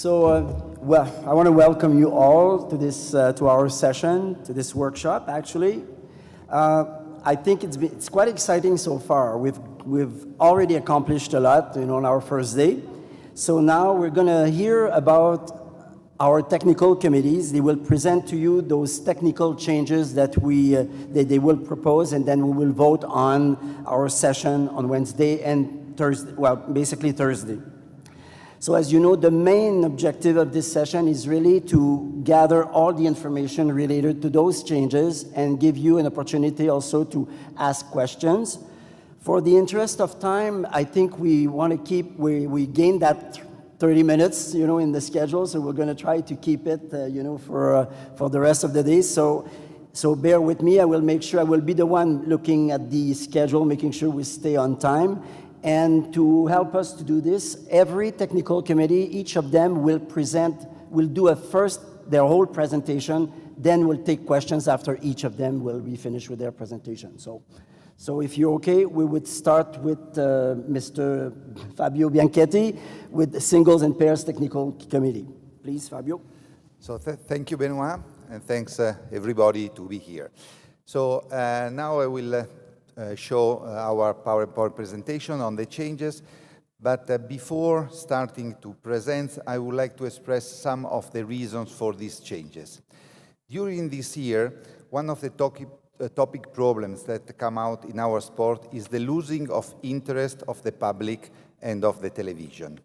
Well, I want to welcome you all to this, to our session, to this workshop, actually. I think it's quite exciting so far. We've already accomplished a lot, on our first day. So now we're going to hear about our technical committees. They will present to you those technical changes that they will propose, and then we will vote on our session on Wednesday and Thursday, well, basically Thursday. So as you know, the main objective of this session is really to gather all the information related to those changes and give you an opportunity also to ask questions. For the interest of time, I think we want to we gained that 30 minutes, in the schedule, so we're going to try to keep it, for the rest of the day. So bear with me. I will make sure I will be the one looking at the schedule, making sure we stay on time. And to help us to do this, every technical committee, each of them will do their whole presentation, then we'll take questions after each of them will be finished with their presentation. So if you're okay, we would start with Mr. Fabio Bianchetti with the Singles and Pairs Technical Committee. Please, Fabio. So thank you, Benoit, and thanks everybody to be here. So now I will show our PowerPoint presentation on the changes, but before starting to present, I would like to express some of the reasons for these changes. During this year, one of the topic problems that come out in our sport is the losing of interest of the public and of the television.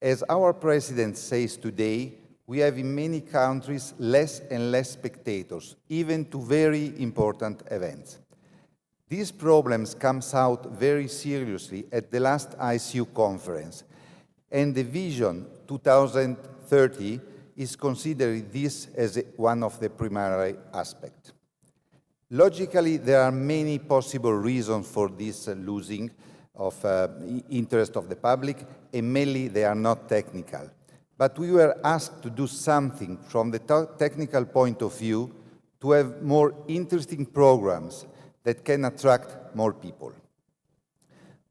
As our president says today, we have in many countries less and less spectators, even to very important events. These problems comes out very seriously at the last ICU conference, and the Vision 2030 is considering this as one of the primary aspects. Logically, there are many possible reasons for this losing of interest of the public, and mainly they are not technical. But we were asked to do something from the technical point of view to have more interesting programs that can attract more people.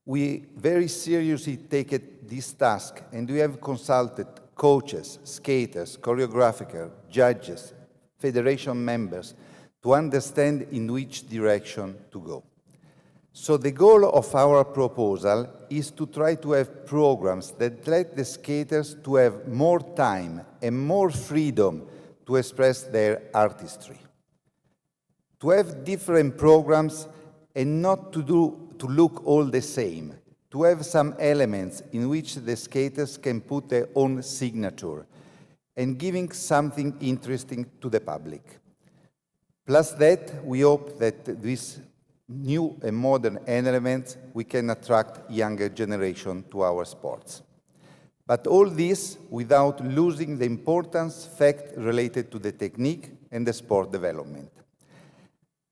We very seriously take this task, and we have consulted coaches, skaters, choreographers, judges, federation members to understand in which direction to go. So the goal of our proposal is to try to have programs that let the skaters to have more time and more freedom to express their artistry. To have different programs and not to look all the same, to have some elements in which the skaters can put their own signature and giving something interesting to the public. Plus that, we hope that these new and modern elements, we can attract younger generation to our sports. But all this without losing the importance fact related to the technique and the sport development.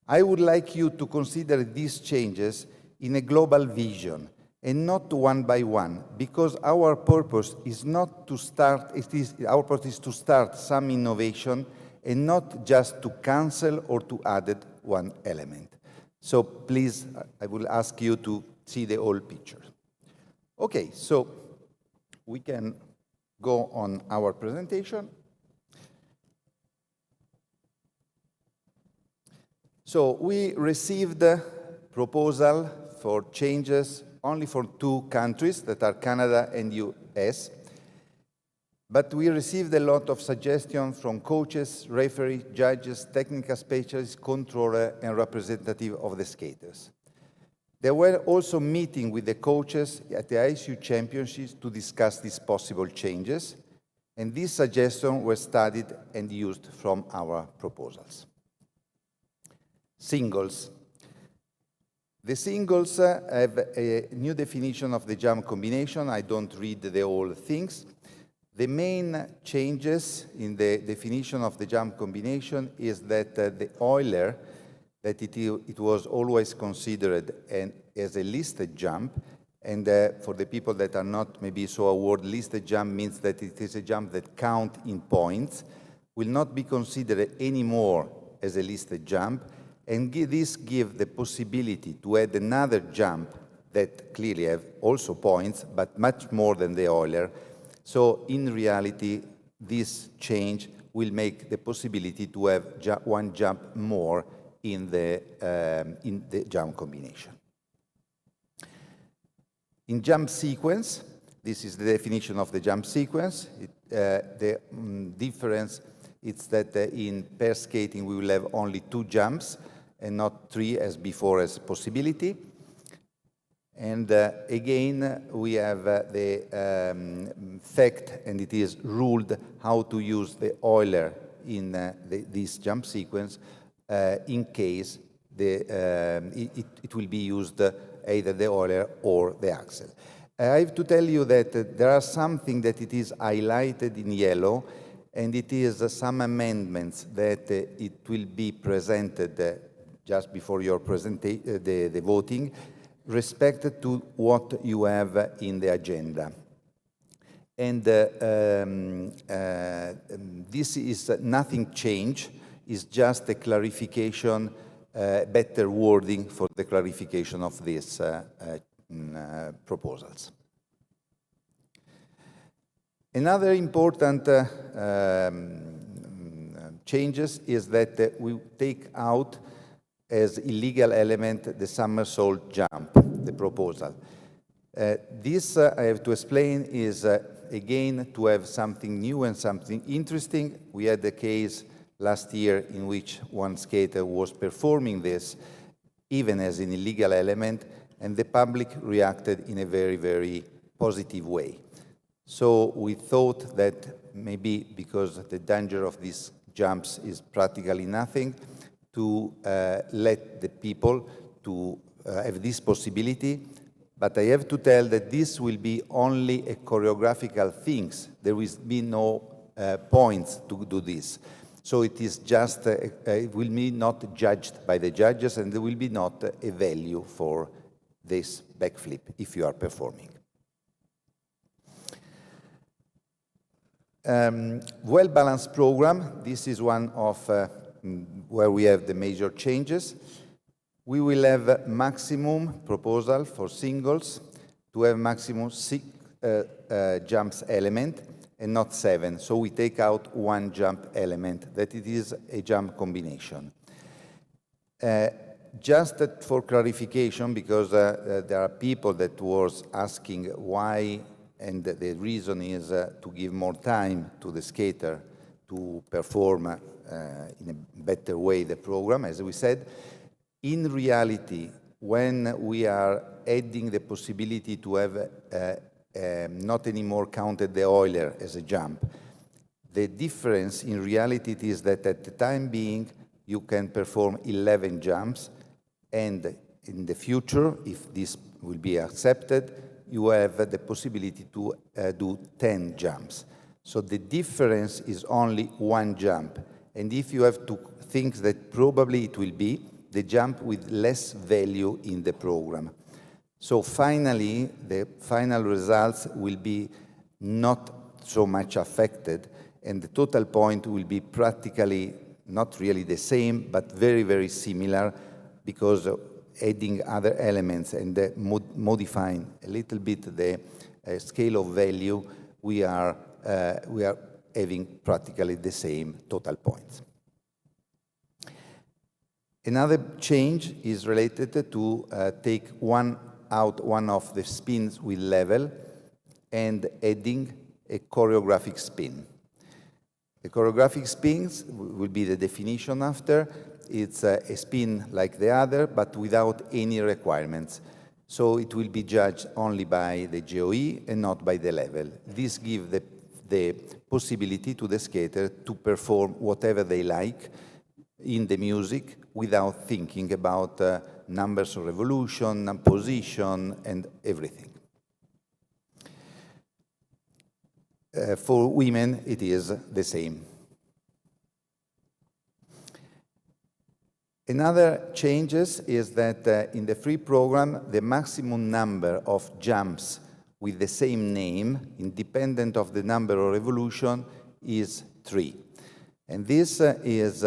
I would like you to consider these changes in a global vision and not one by one, because our purpose is not to start, our purpose is to start some innovation and not just to cancel or to add one element. So please, I will ask you to see the whole picture. Okay, so we can go on our presentation. So we received a proposal for changes only for 2 countries, that are Canada and US. But we received a lot of suggestions from coaches, referees, judges, technical specialists, controllers, and representatives of the skaters. They were also meeting with the coaches at the ISU Championships to discuss these possible changes, and these suggestions were studied and used from our proposals. Singles. The singles have a new definition of the jump combination. I don't read the whole things. The main changes in the definition of the jump combination is that the Euler, that it was always considered as a listed jump, and for the people that are not maybe so aware, listed jump means that it is a jump that counts in points, will not be considered anymore as a listed jump, and this gives the possibility to add another jump that clearly have also points, but much more than the Euler. So in reality, this change will make the possibility to have one jump more in the jump combination. In jump sequence, this is the definition of the jump sequence. The difference is that in pair skating we will have only 2 jumps and not 3 as before as possibility. And again, we have the fact, and it is ruled how to use the Euler in this jump sequence in case it will be used either the Euler or the axle. I have to tell you that there are something that it is highlighted in yellow, and it is some amendments that it will be presented just before your the voting, respect to what you have in the agenda. And this is nothing changed, it's just a clarification, better wording for the clarification of these proposals. Another important changes is that we take out as illegal element the somersault jump, the proposal. This, I have to explain, is again to have something new and something interesting. We had a case last year in which one skater was performing this, even as an illegal element, and the public reacted in a very, very positive way. So we thought that maybe because the danger of these jumps is practically nothing, to let the people to have this possibility, but I have to tell that this will be only a choreographical things. There will be no points to do this. So it is just, it will be not judged by the judges, and there will be not a value for this backflip if you are performing. Well-balanced program, this is one of where we have the major changes. We will have a maximum proposal for singles to have maximum 6 jumps element and not 7. So we take out 1 jump element, that it is a jump combination. Just for clarification, because there are people that was asking why, and the reason is to give more time to the skater to perform in a better way the program, as we said. In reality, when we are adding the possibility to have not anymore counted the Euler as a jump, the difference in reality is that at the time being, you can perform 11 jumps, and in the future, if this will be accepted, you have the possibility to do 10 jumps. So the difference is only 1 jump. And if you have to think that probably it will be the jump with less value in the program. So finally, the final results will be not so much affected, and the total point will be practically not really the same, but very, very similar, because adding other elements and modifying a little bit the scale of value, we are having practically the same total points. Another change is related to take one of the spins with level and adding a choreographic spin. The choreographic spins will be the definition after. It's a spin like the other, but without any requirements. So it will be judged only by the GOE and not by the level. This gives the possibility to the skater to perform whatever they like in the music without thinking about numbers of revolution, position, and everything. For women, it is the same. Another changes is that in the free program, the maximum number of jumps with the same name, independent of the number of revolution, is 3. And this is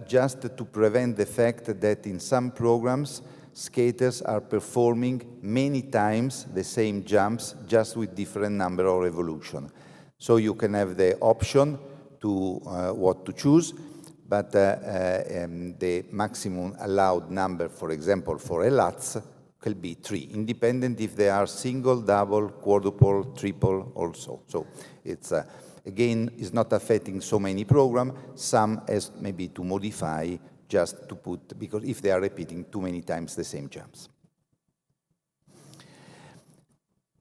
just to prevent the fact that in some programs, skaters are performing many times the same jumps, just with different number of revolution. So you can have the option to what to choose, but the maximum allowed number, for example, for a LUTs, could be 3, independent if they are single, double, quadruple, triple, also. So it's again, is not affecting so many programs. Some has maybe to modify just to put, because if they are repeating too many times the same jumps.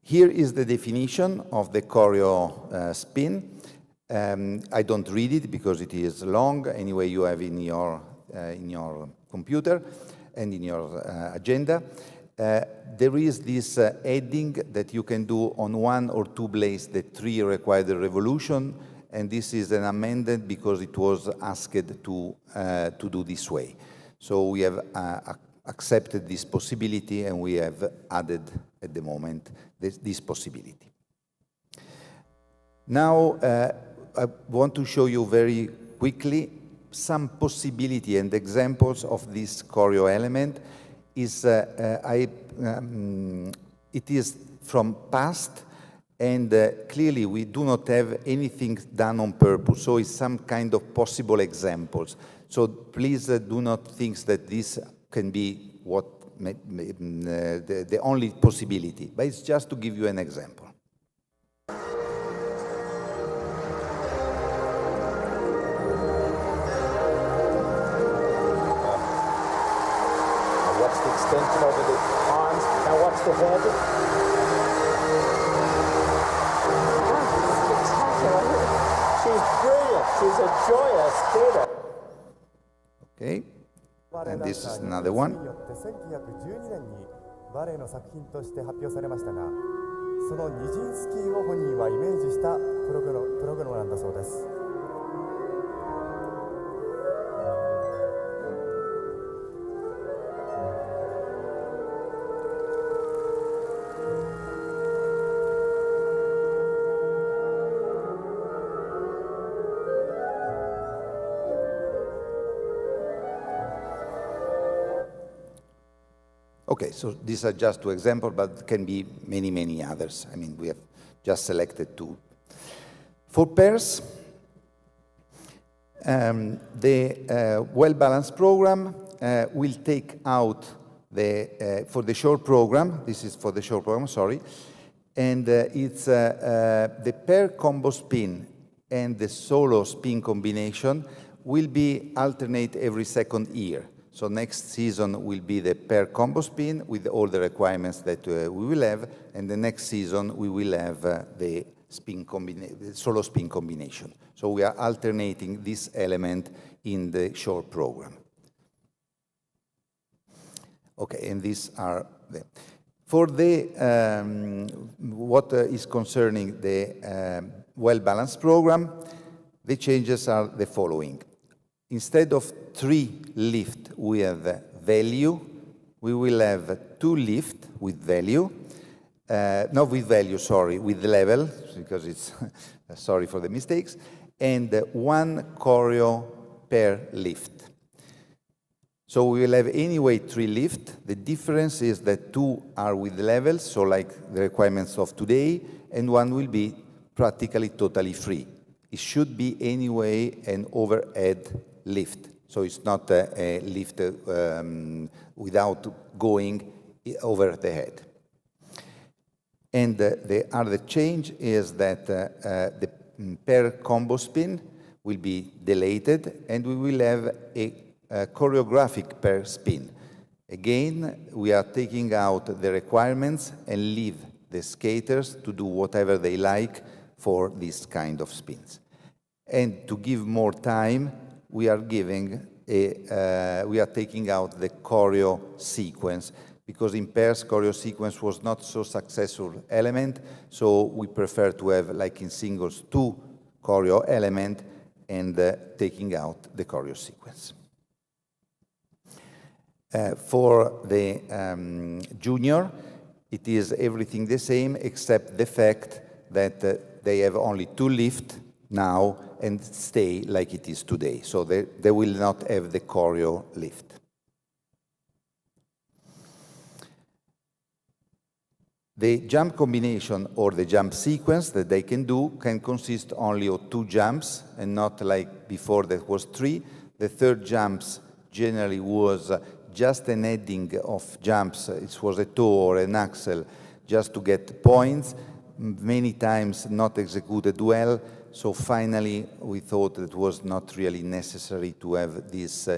Here is the definition of the choreo spin. I don't read it because it is long. Anyway, you have in your computer and in your agenda. There is this adding that you can do on 1 or 2 blades, the 3 required revolution, and this is an amendment because it was asked to do this way. So we have accepted this possibility, and we have added at the moment this possibility. Now, I want to show you very quickly some possibility and examples of this choreo element. It is from past, and clearly we do not have anything done on purpose, so it's some kind of possible examples. So please do not think that this can be what the only possibility, but it's just to give you an example. Extension over the arms. Now watch the head. Spectacular. She's brilliant. She's a joyous skater. Okay. And this is another one. 1912年にバレエの作品として発表されましたが、そのニジンスキーを本人はイメージしたプログラムなんだそうです。Okay, so these are just 2 examples, but can be many, many others. I mean, we have just selected 2. For pairs, the well-balanced program will take out for the short program, this is for the short program, sorry, and it's the pair combo spin and the solo spin combination will be alternate every 2nd year. So next season will be the pair combo spin with all the requirements that we will have, and the next season we will have the solo spin combination. So we are alternating this element in the short program. Okay, and these are the... For the what is concerning the well-balanced program, the changes are the following. Instead of 3 lift with value, we will have two lift with value, not with value, sorry, with level, because it's, sorry for the mistakes, and one choreo per lift. So we will have anyway 3 lifts. The difference is that 2 are with levels, so like the requirements of today, and 1 will be practically totally free. It should be anyway an overhead lift, so it's not a lift without going over the head. And the other change is that the per combo spin will be deleted, and we will have a choreographic per spin. Again, we are taking out the requirements and leave the skaters to do whatever they like for this kind of spins. And to give more time, we are taking out the choreo sequence, because in pairs, choreo sequence was not so successful element, so we prefer to have, like in singles, 2 choreo element and taking out the choreo sequence. For the junior, it is everything the same except the fact that they have only 2 lifts now and stay like it is today. So they will not have the choreo lift. The jump combination or the jump sequence that they can do can consist only of 2 jumps and not like before that was 3. The third jumps generally was just an adding of jumps. It was a toe or an axel just to get points, many times not executed well. So finally, we thought it was not really necessary to have these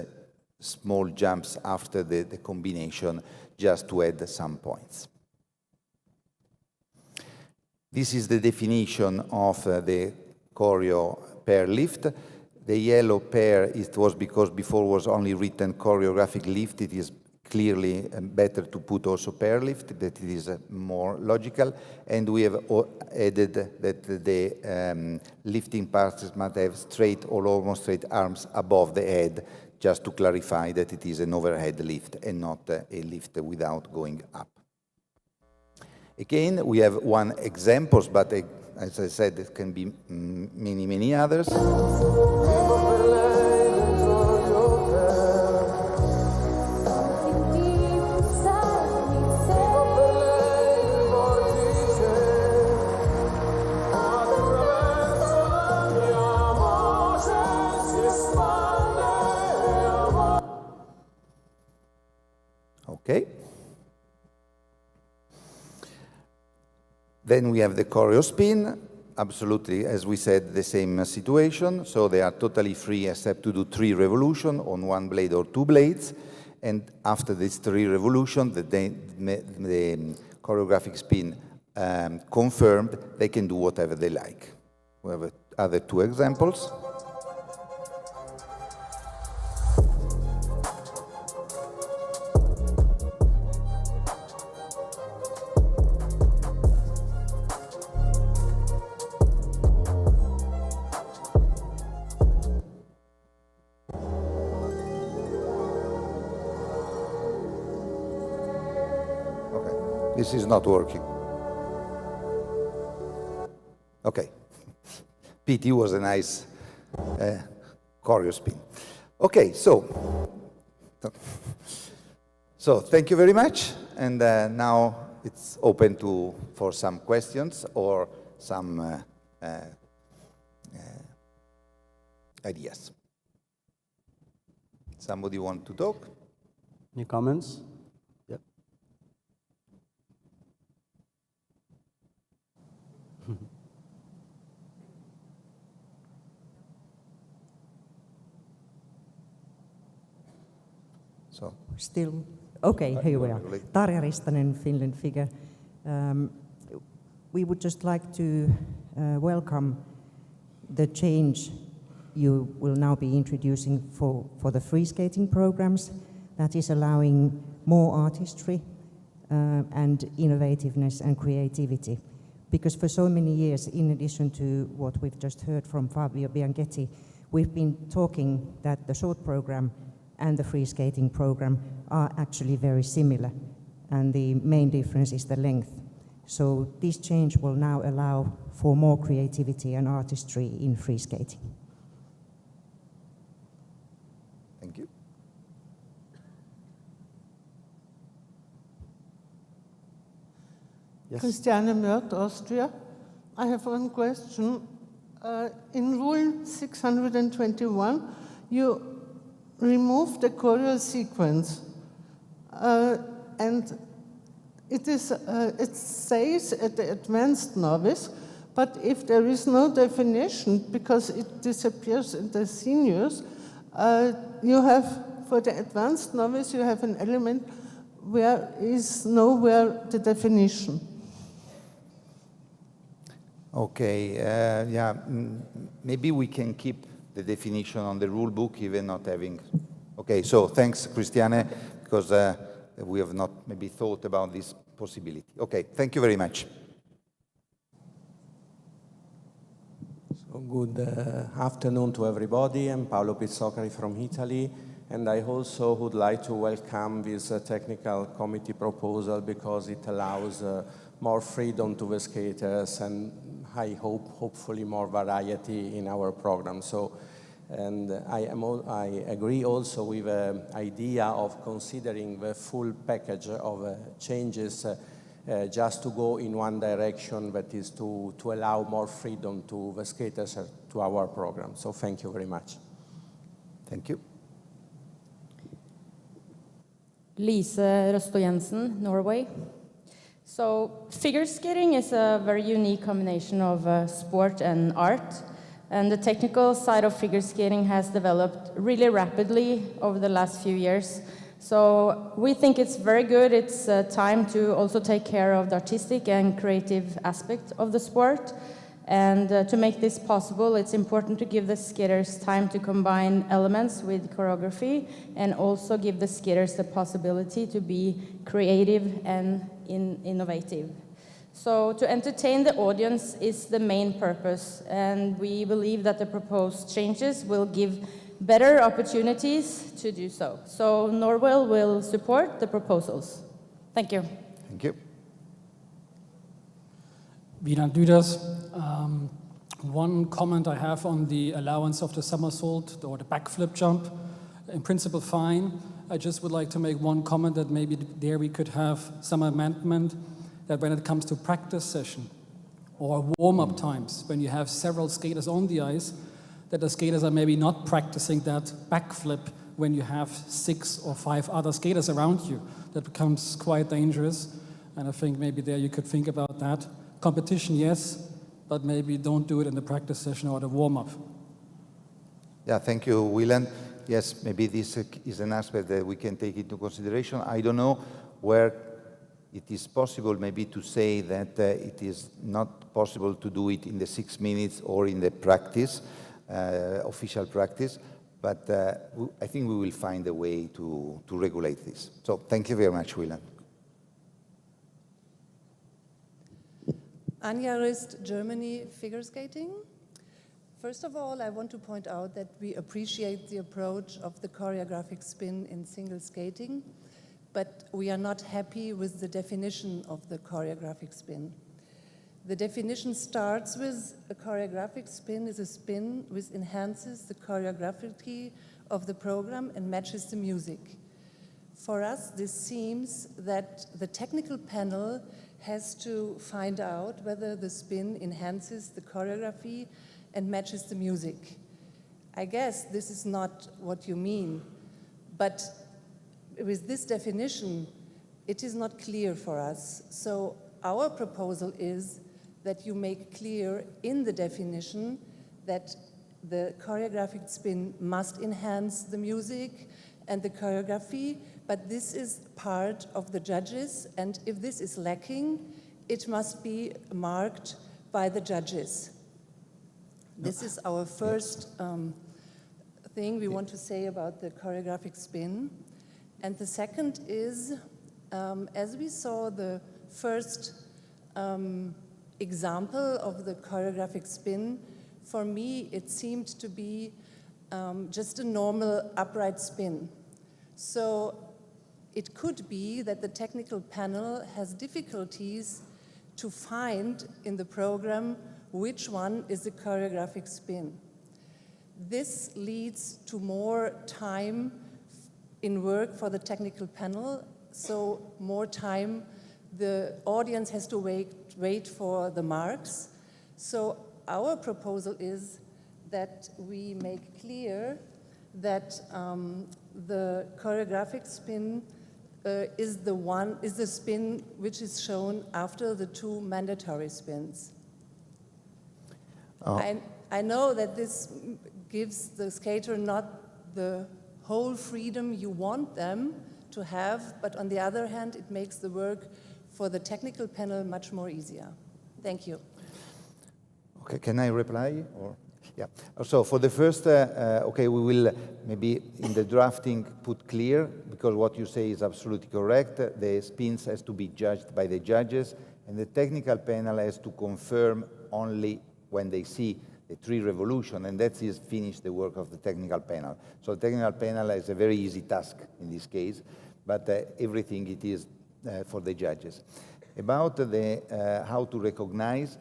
small jumps after the combination just to add some points. This is the definition of the choreo pair lift. The yellow pair, it was because before was only written choreographic lift. It is clearly better to put also pair lift, that it is more logical. And we have added that the lifting parts must have straight or almost straight arms above the head, just to clarify that it is an overhead lift and not a lift without going up. Again, we have one examples, but as I said, it can be many, many others. Okay. Then we have the choreo spin, absolutely, as we said, the same situation. So they are totally free except to do 3 revolutions on 1 blade or 2 blades. And after these 3 revolutions, the choreographic spin confirmed, they can do whatever they like. We have other 2 examples. This is not working. Okay. PT was a nice choreo spin. Okay, so thank you very much. And now it's open for some questions or some ideas. Somebody want to talk? Any comments? Yep. So. Still, okay, here we are. Tarja Ristanen, Finland Figure. We would just like to welcome the change you will now be introducing for the free skating programs, that is allowing more artistry and innovativeness and creativity. Because for so many years, in addition to what we've just heard from Fabio Bianchetti, we've been talking that the short program and the free skating program are actually very similar. and the main difference is the length. So this change will now allow for more creativity and artistry in free skating. Thank you. Yes. Christiane Mörth, Austria. I have one question. In Rule 621, you remove the choreo sequence, and it says at the advanced novice, but if there is no definition, because it disappears in the seniors, you have, for the advanced novice, you have an element where is nowhere the definition. Okay, maybe we can keep the definition on the rule book, even not having. Okay, so thanks, Christiane, because we have not maybe thought about this possibility. Okay, thank you very much. So good afternoon to everybody. I'm Paolo Pizzocari from Italy, and I also would like to welcome this technical committee proposal because it allows more freedom to the skaters and I hope, hopefully, more variety in our program. So, and I agree also with the idea of considering the full package of changes just to go in one direction, that is to allow more freedom to the skaters to our program. So thank you very much. Thank you. Lise Røsto Jensen, Norway. So figure skating is a very unique combination of sport and art. And the technical side of figure skating has developed really rapidly over the last few years. So we think it's very good. It's time to also take care of the artistic and creative aspect of the sport. And to make this possible, it's important to give the skaters time to combine elements with choreography and also give the skaters the possibility to be creative and innovative. So to entertain the audience is the main purpose, and we believe that the proposed changes will give better opportunities to do so. So Norway will support the proposals. Thank you. Thank you. Wieland Düders. One comment I have on the allowance of the somersault or the backflip jump. In principle, fine. I just would like to make one comment that maybe there we could have some amendment that when it comes to practice session or warm-up times, when you have several skaters on the ice, that the skaters are maybe not practicing that backflip when you have 6 or 5 other skaters around you. That becomes quite dangerous, and I think maybe there you could think about that. Competition, yes, but maybe don't do it in the practice session or the warm-up. Yeah, thank you, Wieland. Yes, maybe this is an aspect that we can take into consideration. I don't know where it is possible maybe to say that it is not possible to do it in the 6 minutes or in the practice, official practice, but I think we will find a way to regulate this. So thank you very much, Wieland. Anja Rist, Germany, figure skating. First of all, I want to point out that we appreciate the approach of the choreographic spin in single skating, but we are not happy with the definition of the choreographic spin. The definition starts with a choreographic spin is a spin which enhances the choreography of the program and matches the music. For us, this seems that the technical panel has to find out whether the spin enhances the choreography and matches the music. I guess this is not what you mean, but with this definition, it is not clear for us. So our proposal is that you make clear in the definition that the choreographic spin must enhance the music and the choreography, but this is part of the judges, and if this is lacking, it must be marked by the judges. This is our first thing we want to say about the choreographic spin. And the second is, as we saw the first example of the choreographic spin, for me it seemed to be just a normal upright spin. So it could be that the technical panel has difficulties to find in the program which one is the choreographic spin. This leads to more time in work for the technical panel, so more time the audience has to wait for the marks. So our proposal is that we make clear that the choreographic spin is the spin which is shown after the two mandatory spins. I know that this gives the skater not the whole freedom you want them to have, but on the other hand, it makes the work for the technical panel much more easier. Thank you. Okay, can I reply? Or? Yeah. So for the first, okay, we will maybe in the drafting put clear, because what you say is absolutely correct. The spins has to be judged by the judges, and the technical panel has to confirm only when they see the 3 revolution, and that is finish the work of the technical panel. So the technical panel is a very easy task in this case, but everything it is for the judges. About the how to recognize,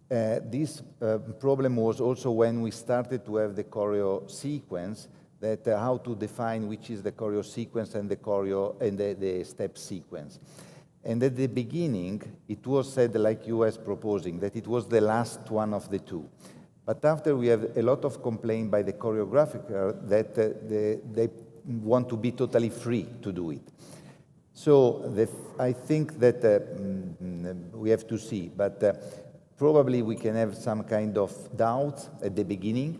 this problem was also when we started to have the choreo sequence, that how to define which is the choreo sequence and the choreo and the step sequence. And at the beginning, it was said, like you was proposing, that it was the last one of the 2. But after we have a lot of complaint by the choreographer that they want to be totally free to do it. So I think that we have to see, but probably we can have some kind of doubt at the beginning,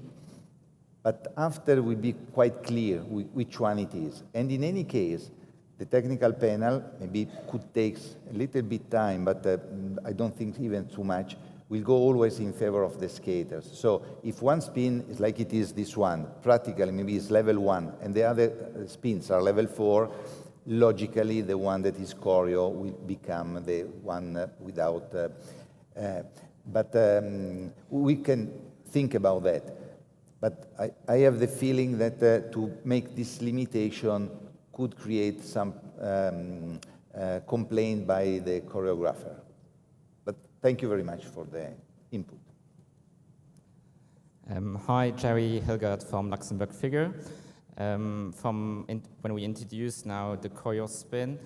but after will be quite clear which one it is. And in any case, the technical panel maybe could take a little bit time, but I don't think even too much, will go always in favor of the skaters. So if one spin is like it is this one, practically maybe it's level 1, and the other spins are level 4, logically the one that is choreo will become the one without... but we can think about that. But I have the feeling that to make this limitation could create some complaint by the choreographer. But thank you very much for the input. Hi, Jerry Hilgert from Luxembourg Figure. When we introduce now the choreo spin,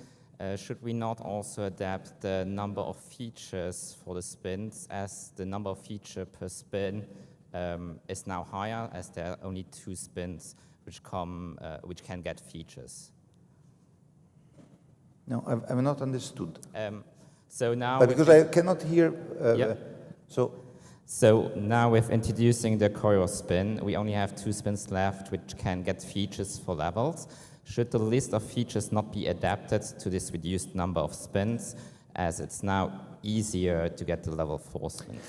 should we not also adapt the number of features for the spins, as the number of features per spin is now higher, as there are only 2 spins which can get features? No, I've not understood. So now, but because I cannot hear. So now with introducing the choreo spin, we only have 2 spins left which can get features for levels. Should the list of features not be adapted to this reduced number of spins, as it's now easier to get to level 4 spins?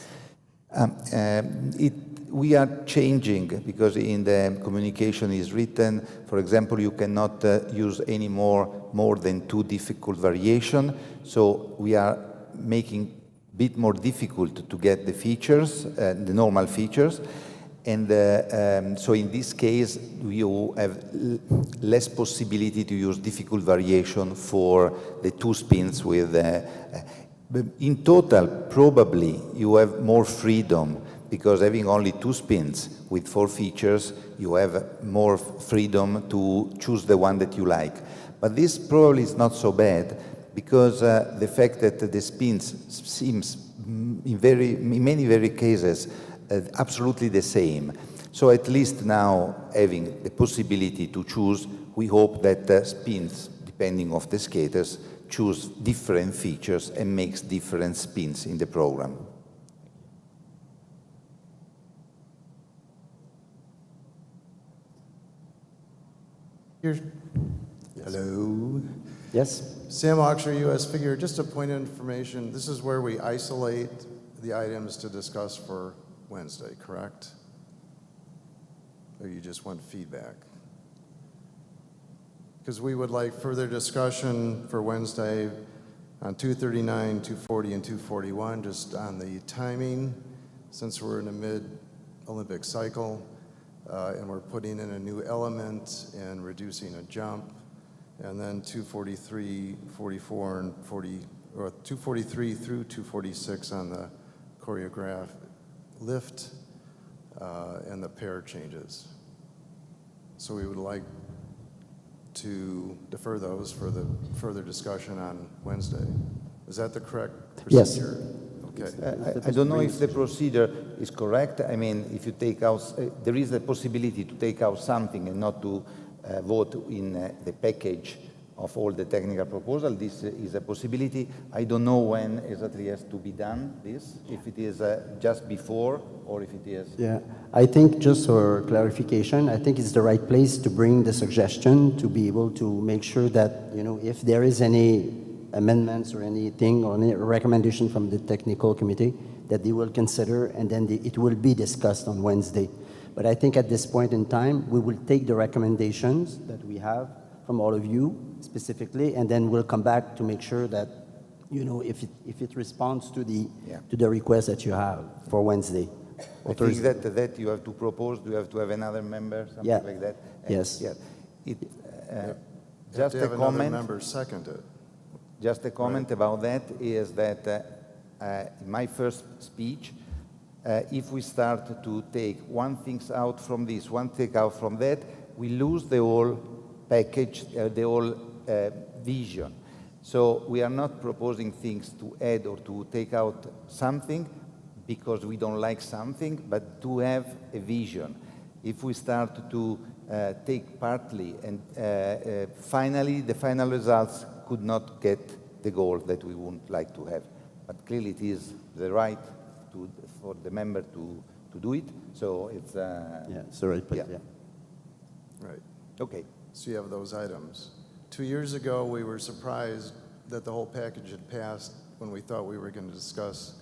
We are changing, because in the communication is written, for example, you cannot use any more than 2 difficult variation. So we are making a bit more difficult to get the features, the normal features. And so in this case, you have less possibility to use difficult variation for the 2 spins with... in total, probably you have more freedom, because having only 2 spins with 4 features, you have more freedom to choose the one that you like. But this probably is not so bad, because the fact that the spins seems in many cases absolutely the same. So at least now, having the possibility to choose, we hope that spins, depending on the skaters, choose different features and makes different spins in the program. Hello. Yes. Sam Oxer, U.S. Figure. Just a point of information. This is where we isolate the items to discuss for Wednesday, correct? Or you just want feedback? Because we would like further discussion for Wednesday on 239, 240, and 241, just on the timing, since we're in a mid-Olympic cycle, and we're putting in a new element and reducing a jump, and then 243, 44, and 40, or 243 through 246 on the choreograph lift and the pair changes. So we would like to defer those for the further discussion on Wednesday. Is that the correct Yes. procedure? Okay. I don't know if the procedure is correct. I mean, if you take out, there is a possibility to take out something and not to vote in the package of all the technical proposal. This is a possibility. I don't know when exactly has to be done, this, if it is just before or if it is... Yeah, I think just for clarification, I think it's the right place to bring the suggestion to be able to make sure that, you know, if there is any amendments or anything or any recommendation from the technical committee that they will consider, and then it will be discussed on Wednesday. But I think at this point in time, we will take the recommendations that we have from all of you specifically, and then we'll come back to make sure that, you know, if it responds to the request that you have for Wednesday. I think that you have to propose, you have to have another member, something like that. And yes. Yeah. Just a comment. Member second it. Just a comment about that is that in my first speech, if we start to take one thing out from this, one thing out from that, we lose the whole package, the whole vision. So we are not proposing things to add or to take out something because we don't like something, but to have a vision. If we start to take partly and finally the final results could not get the goal that we would like to have. But clearly it is the right for the member to do it. So it's... it's the right place, Right. Okay. So you have those items. 2 years ago, we were surprised that the whole package had passed when we thought we were going to discuss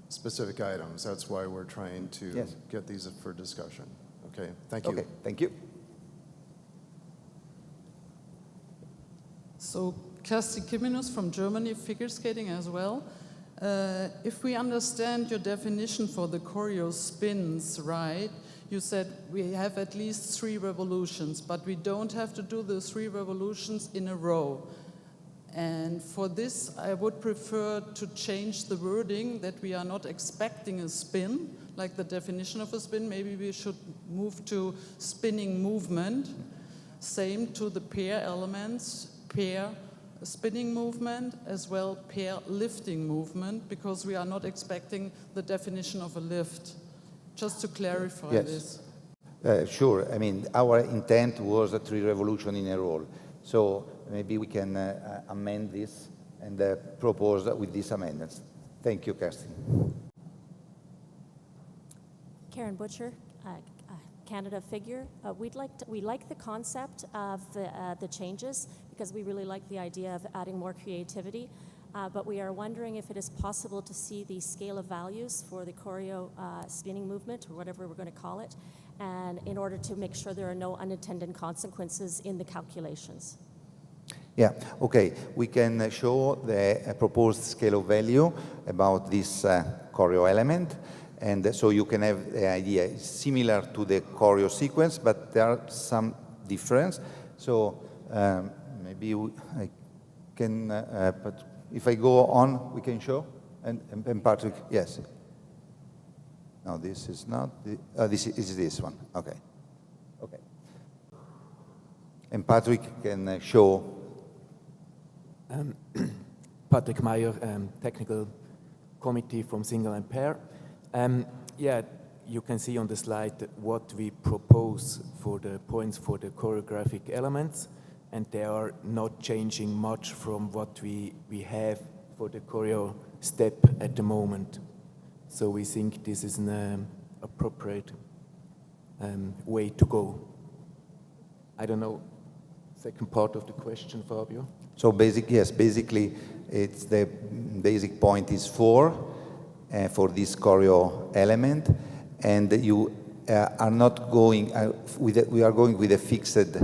specific items. That's why we're trying to get these for discussion. Okay, thank you. Okay, thank you. So, Kerstin Kiminus from Germany, figure skating as well. If we understand your definition for the choreo spins, right, you said we have at least 3 revolutions, but we don't have to do the 3 revolutions in a row. And for this, I would prefer to change the wording that we are not expecting a spin, like the definition of a spin. Maybe we should move to spinning movement. Same to the pair elements, pair spinning movement, as well pair lifting movement, because we are not expecting the definition of a lift. Just to clarify this. Sure. I mean, our intent was a 3 revolution in a row. So maybe we can amend this and propose with these amendments. Thank you, Kerstin. Karen Butcher, Canada Figure. We like the concept of the changes because we really like the idea of adding more creativity. But we are wondering if it is possible to see the scale of values for the choreo spinning movement, or whatever we're going to call it, and in order to make sure there are no unintended consequences in the calculations. Yeah, okay. We can show the proposed scale of value about this choreo element, and so you can have the idea. It's similar to the choreo sequence, but there are some difference. So maybe I can... but if I go on, we can show? And Patrick, yes. No, this is not, this is this one, okay. Okay. And Patrick can show. Patrick Meyer, Technical Committee from Single and Pair. Yeah, you can see on the slide what we propose for the points for the choreographic elements, and they are not changing much from what we have for the choreo step at the moment. So we think this is an appropriate way to go. I don't know, second part of the question, Fabio? So basically it's the basic point is 4 for this choreo element, and you are not going, we are going with a fixed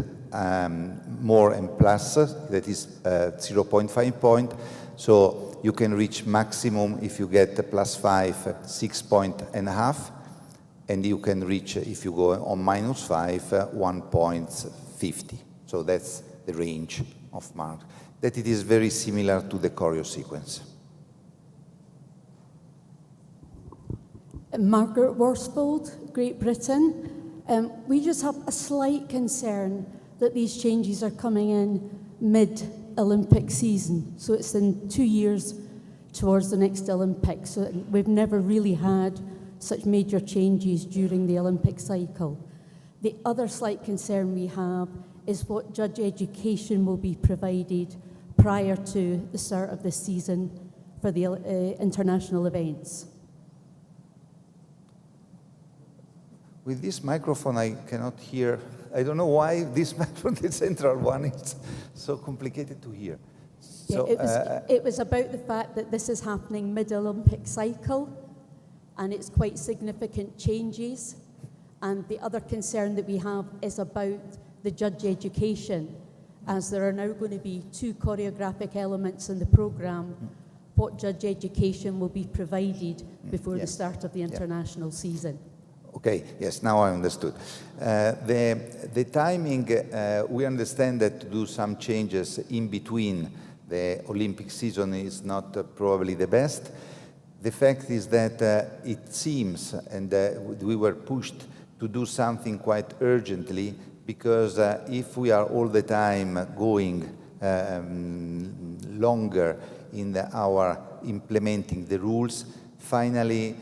more and plus, that is 0.5 point. So you can reach maximum if you get +5, 6.5, and you can reach, if you go on -5, 1.50. So that's the range of mark, that it is very similar to the choreo sequence. Margaret Worsfold, Great Britain. We just have a slight concern that these changes are coming in mid-Olympic season. So it's in 2 years towards the next Olympics. So we've never really had such major changes during the Olympic cycle. The other slight concern we have is what judge education will be provided prior to the start of this season for the international events. With this microphone, I cannot hear. I don't know why this microphone, the central one, is so complicated to hear. So, it was about the fact that this is happening mid-Olympic cycle, and it's quite significant changes. And the other concern that we have is about the judge education, as there are now going to be 2 choreographic elements in the programme. What judge education will be provided before the start of the international season? Okay, yes, now I understood. The timing, we understand that to do some changes in between the Olympic season is not probably the best. The fact is that it seems, and we were pushed to do something quite urgently, because if we are all the time going longer in our implementing the rules, finally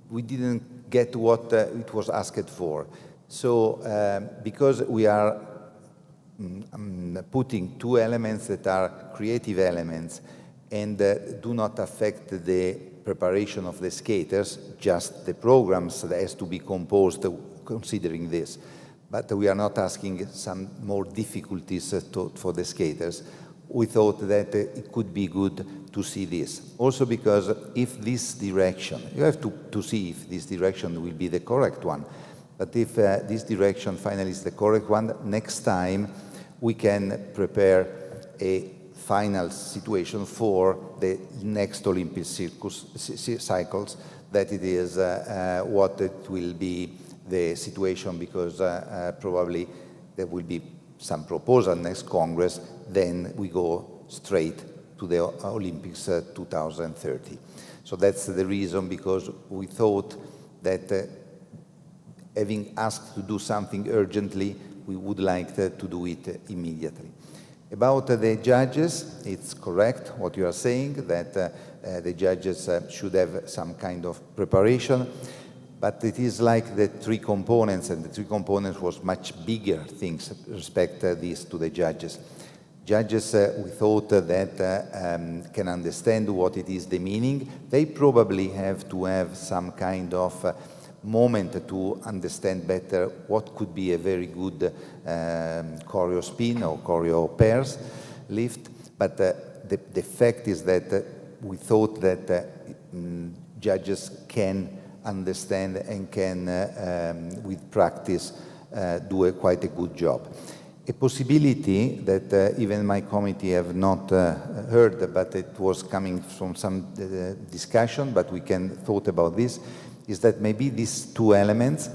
we didn't get what it was asked for. So because we are putting 2 elements that are creative elements and do not affect the preparation of the skaters, just the programs that has to be composed considering this. But we are not asking some more difficulties for the skaters. We thought that it could be good to see this. Also because if this direction, you have to see if this direction will be the correct one. But if this direction finally is the correct one, next time we can prepare a final situation for the next Olympic cycles, that it is what it will be the situation, because probably there will be some proposal next Congress, then we go straight to the Olympics 2030. So that's the reason, because we thought that having asked to do something urgently, we would like to do it immediately. About the judges, it's correct what you are saying, that the judges should have some kind of preparation. But it is like the 3 components, and the 3 components was much bigger things respect this to the judges. Judges, we thought that can understand what it is the meaning. They probably have to have some kind of moment to understand better what could be a very good choreo spin or choreo pairs lift. But the fact is that we thought that judges can understand and can, with practice, do quite a good job. A possibility that even my committee have not heard, but it was coming from some discussion, but we can thought about this, is that maybe these 2 elements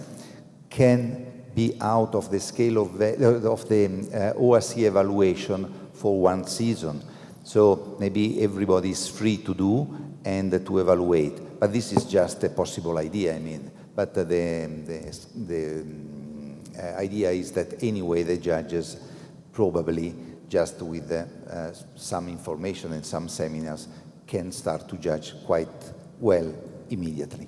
can be out of the scale of the ORC evaluation for 1 season. So maybe everybody is free to do and to evaluate. But this is just a possible idea, I mean. But the idea is that anyway the judges probably just with some information and some seminars can start to judge quite well immediately.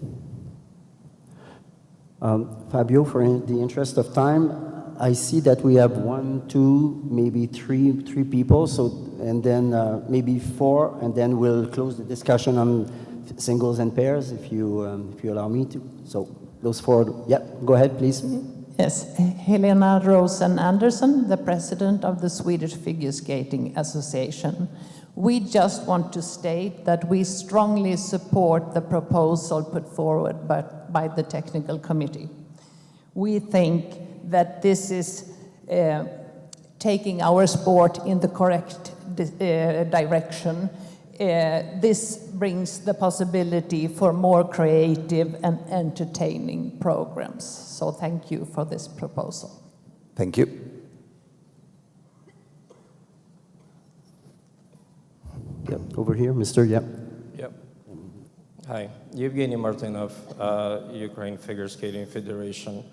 Fabio, for the interest of time, I see that we have 1, 2, maybe three people, so, and then maybe 4, and then we'll close the discussion on singles and pairs, if you allow me to. So those 4, yeah, go ahead, please. Yes, Helena Rosen Andersson, the president of the Swedish Figure Skating Association. We just want to state that we strongly support the proposal put forward by the technical committee. We think that this is taking our sport in the correct direction. This brings the possibility for more creative and entertaining programs. So thank you for this proposal. Thank you. Yep. Over here, Mr. Yep. Yep. Hi, Evgeny Martynov, Ukraine Figure Skating Federation.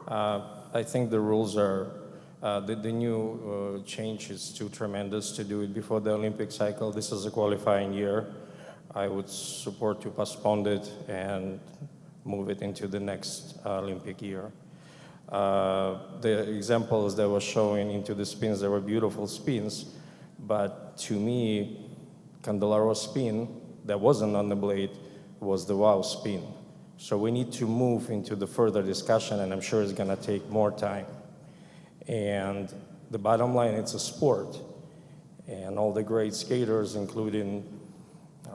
I think the rules are, the new change is too tremendous to do it before the Olympic cycle. This is a qualifying year. I would support to postpone it and move it into the next Olympic year. The examples that were showing into the spins, they were beautiful spins, but to me, Candelaro's spin that wasn't on the blade was the wow spin. So we need to move into the further discussion, and I'm sure it's gonna take more time. And the bottom line, it's a sport, and all the great skaters, including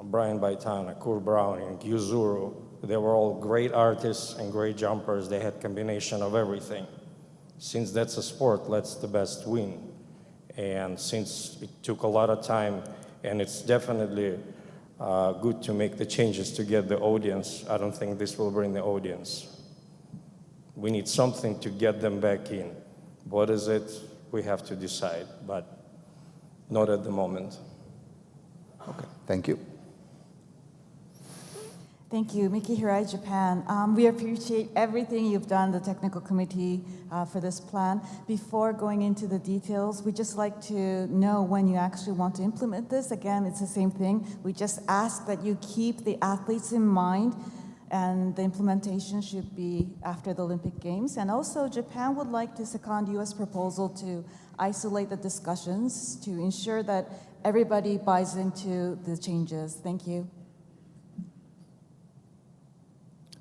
Brian Baitana, Kurt Browning, Yuzuru, they were all great artists and great jumpers. They had combination of everything. Since that's a sport, let's the best win. And since it took a lot of time, and it's definitely good to make the changes to get the audience, I don't think this will bring the audience. We need something to get them back in. What is it? We have to decide, but not at the moment. Okay, thank you. Thank you. Miki Hirai, Japan. We appreciate everything you've done, the technical committee, for this plan. Before going into the details, we'd just like to know when you actually want to implement this. Again, it's the same thing. We just ask that you keep the athletes in mind, and the implementation should be after the Olympic Games. And also, Japan would like to second U.S. proposal to isolate the discussions to ensure that everybody buys into the changes. Thank you.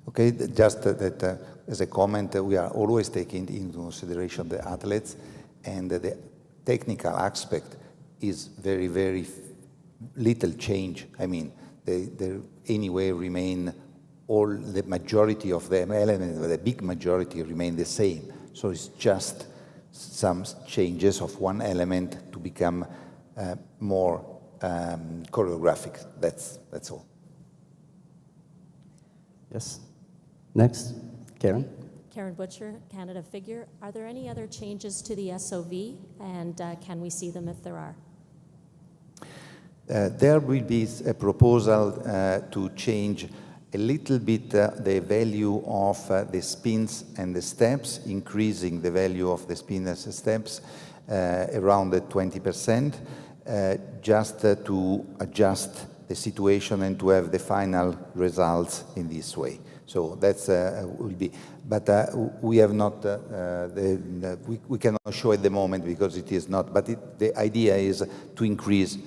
Okay, just that as a comment, we are always taking into consideration the athletes, and the technical aspect is very, very little change. I mean, they anyway remain all, the majority of them elements, the big majority remain the same. So it's just some changes of one element to become more choreographic. That's all. Yes. Next, Karen. Karen Butcher, Canada Figure. Are there any other changes to the SOV, and can we see them if there are? There will be a proposal to change a little bit the value of the spins and the steps, increasing the value of the spins and steps around 20%, just to adjust the situation and to have the final results in this way. So that's will be, but we have not, we cannot show at the moment because it is not, but the idea is to increase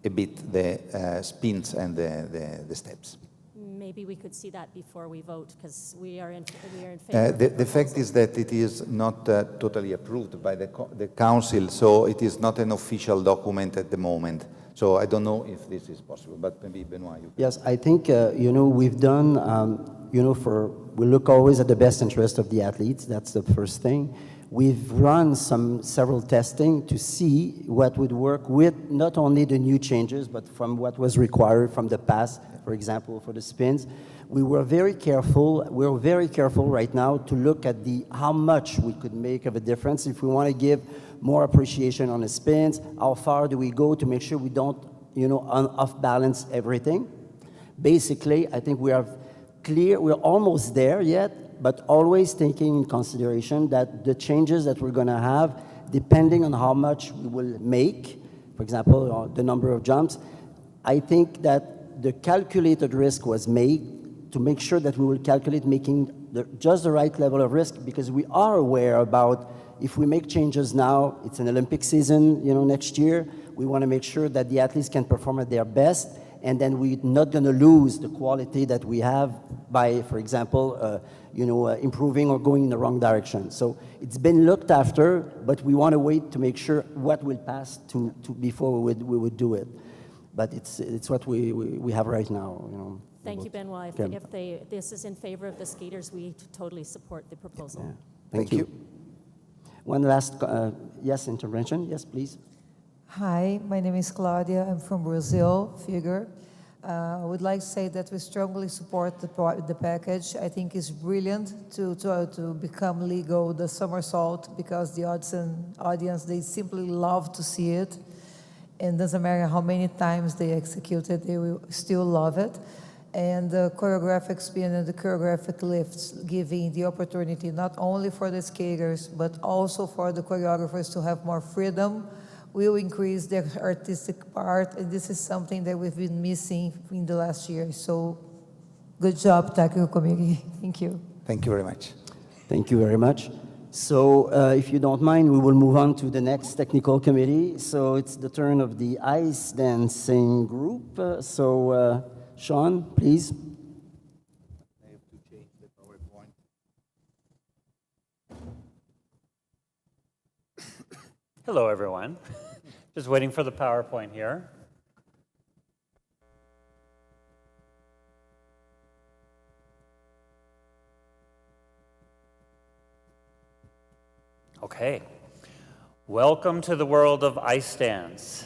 a bit the spins and the steps. Maybe we could see that before we vote, because we are in favor. The fact is that it is not totally approved by the Council, so it is not an official document at the moment. So I don't know if this is possible, but maybe Benoit, you can. Yes, I think, we've done, we look always at the best interest of the athletes. That's the first thing. We've run several testing to see what would work with not only the new changes, but from what was required from the past, for example, for the spins. We're very careful right now to look at how much we could make of a difference if we want to give more appreciation on the spins. How far do we go to make sure we don't, off-balance everything? Basically, I think we are clear, we're almost there yet, but always taking in consideration that the changes that we're going to have, depending on how much we will make, for example, the number of jumps, I think that the calculated risk was made to make sure that we will calculate making just the right level of risk, because we are aware about if we make changes now, it's an Olympic season, next year, we want to make sure that the athletes can perform at their best, and then we're not going to lose the quality that we have by, for example, improving or going in the wrong direction. So it's been looked after, but we want to wait to make sure what will pass to before we would do it. But it's what we have right now. Thank you, Benoit. If this is in favor of the skaters, we totally support the proposal. Yeah. Thank you. One last, intervention. Yes, please. Hi, my name is Claudia. I'm from Brazil, Figure. I would like to say that we strongly support the package. I think it's brilliant to become legal, the somersault, because the audience, they simply love to see it. and doesn't matter how many times they execute it, they will still love it. And the choreographic spin and the choreographic lifts, giving the opportunity not only for the skaters, but also for the choreographers to have more freedom, will increase their artistic part, and this is something that we've been missing in the last year. So, good job, Technical Committee. Thank you. Thank you very much. Thank you very much. So, if you don't mind, we will move on to the next technical committee. So, it's the turn of the ice dancing group. Sean, please. I have to change the PowerPoint. Hello, everyone. Just waiting for the PowerPoint here. Okay. Welcome to the world of ice dance.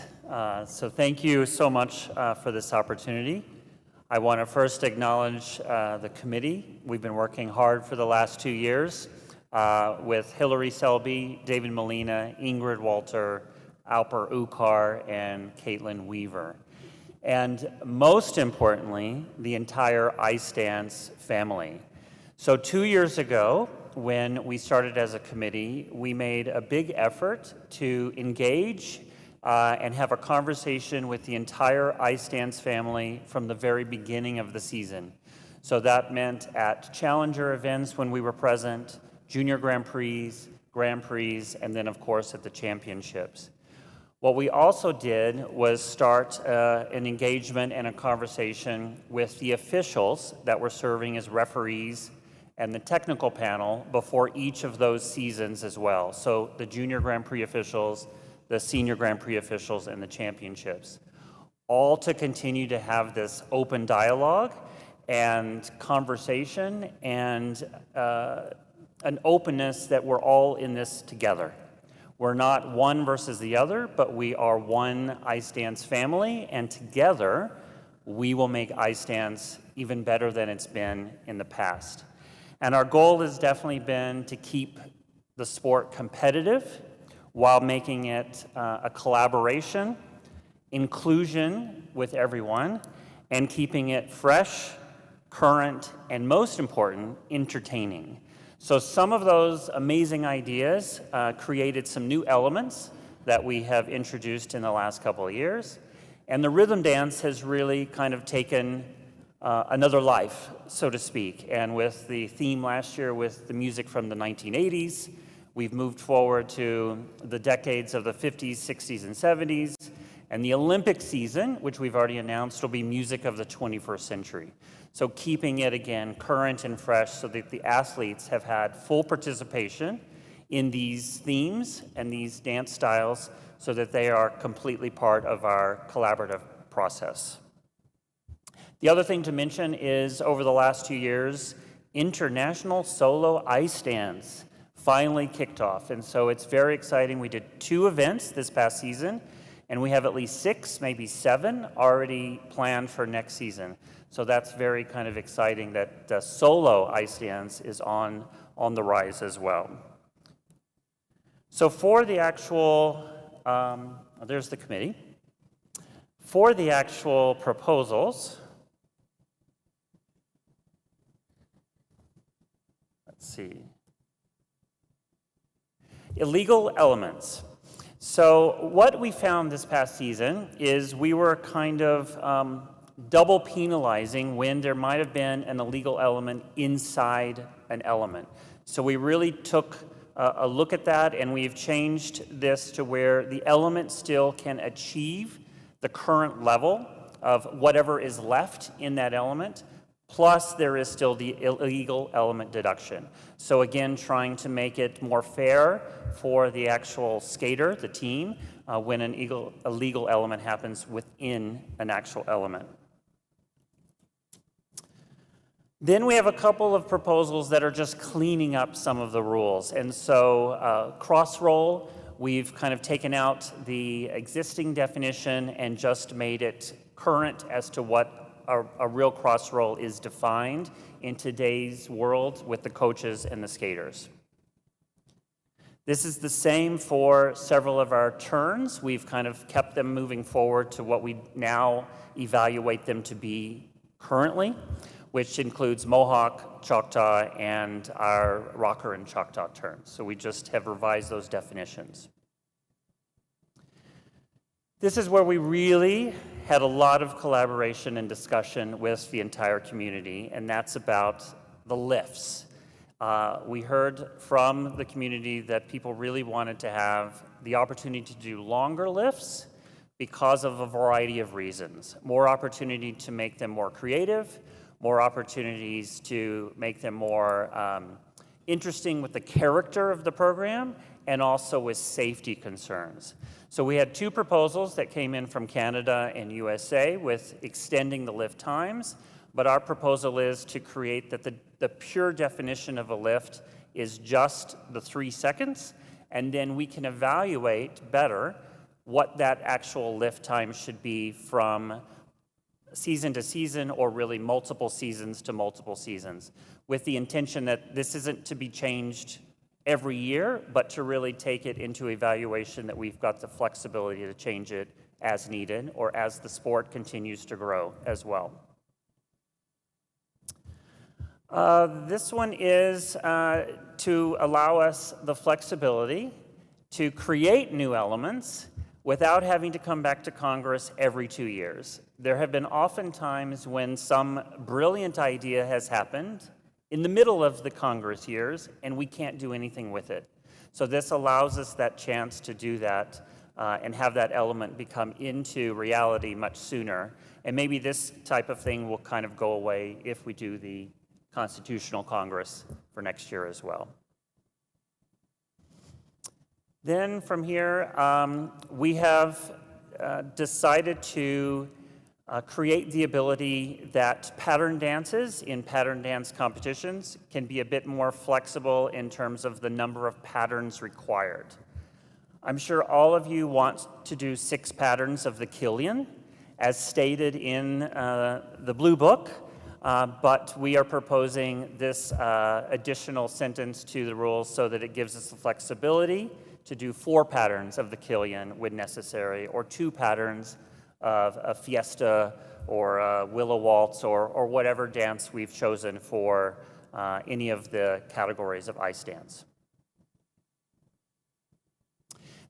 So thank you so much for this opportunity. I want to first acknowledge the committee. We've been working hard for the last 2 years with Hillary Selby, David Molina, Ingrid Walter, Alper Ukar, and Caitlin Weaver. And most importantly, the entire ice dance family. So 2 years ago, when we started as a committee, we made a big effort to engage and have a conversation with the entire ice dance family from the very beginning of the season. So that meant at challenger events when we were present, junior Grand Prix, and then of course at the championships. What we also did was start an engagement and a conversation with the officials that were serving as referees and the technical panel before each of those seasons as well. So the junior Grand Prix officials, the senior Grand Prix officials, and the championships, all to continue to have this open dialogue and conversation and an openness that we're all in this together. We're not one versus the other, but we are one ice dance family, and together we will make ice dance even better than it's been in the past. And our goal has definitely been to keep the sport competitive while making it a collaboration, inclusion with everyone, and keeping it fresh, current, and most important, entertaining. So some of those amazing ideas created some new elements that we have introduced in the last couple of years. And the rhythm dance has really kind of taken another life, so to speak. And with the theme last year with the music from the 1980s, we've moved forward to the decades of the 50s, 60s, and 70s. And the Olympic season, which we've already announced, will be music of the 21st century. So keeping it, again, current and fresh so that the athletes have had full participation in these themes and these dance styles so that they are completely part of our collaborative process. The other thing to mention is over the last 2 years, International Solo Ice Dance finally kicked off. And so it's very exciting. We did 2 events this past season, and we have at least 6, maybe 7 already planned for next season. So that's very kind of exciting that solo ice dance is on the rise as well. So for the actual, there's the committee. For the actual proposals, let's see. Illegal elements. So what we found this past season is we were kind of double penalizing when there might have been an illegal element inside an element. So we really took a look at that, and we've changed this to where the element still can achieve the current level of whatever is left in that element, plus there is still the illegal element deduction. So again, trying to make it more fair for the actual skater, the team, when an illegal element happens within an actual element. Then we have a couple of proposals that are just cleaning up some of the rules. And so cross roll, we've kind of taken out the existing definition and just made it current as to what a real cross roll is defined in today's world with the coaches and the skaters. This is the same for several of our turns. We've kind of kept them moving forward to what we now evaluate them to be currently, which includes Mohawk, Choctaw, and our Rocker and Choctaw turns. So we just have revised those definitions. This is where we really had a lot of collaboration and discussion with the entire community, and that's about the lifts. We heard from the community that people really wanted to have the opportunity to do longer lifts because of a variety of reasons. More opportunity to make them more creative, more opportunities to make them more interesting with the character of the program, and also with safety concerns. So we had two proposals that came in from Canada and USA with extending the lift times, but our proposal is to create that the pure definition of a lift is just the 3 seconds, and then we can evaluate better what that actual lift time should be from season to season, or really multiple seasons to multiple seasons, with the intention that this isn't to be changed every year, but to really take it into evaluation that we've got the flexibility to change it as needed or as the sport continues to grow as well. This one is to allow us the flexibility to create new elements without having to come back to Congress every 2 years. There have been often times when some brilliant idea has happened in the middle of the Congress years, and we can't do anything with it. So this allows us that chance to do that and have that element become into reality much sooner. And maybe this type of thing will kind of go away if we do the Constitutional Congress for next year as well. Then from here, we have decided to create the ability that pattern dances in pattern dance competitions can be a bit more flexible in terms of the number of patterns required. I'm sure all of you want to do 6 patterns of the Killian, as stated in the Blue Book, but we are proposing this additional sentence to the rules so that it gives us the flexibility to do 4 patterns of the Killian when necessary, or 2 patterns of a fiesta or a willow waltz or whatever dance we've chosen for any of the categories of ice dance.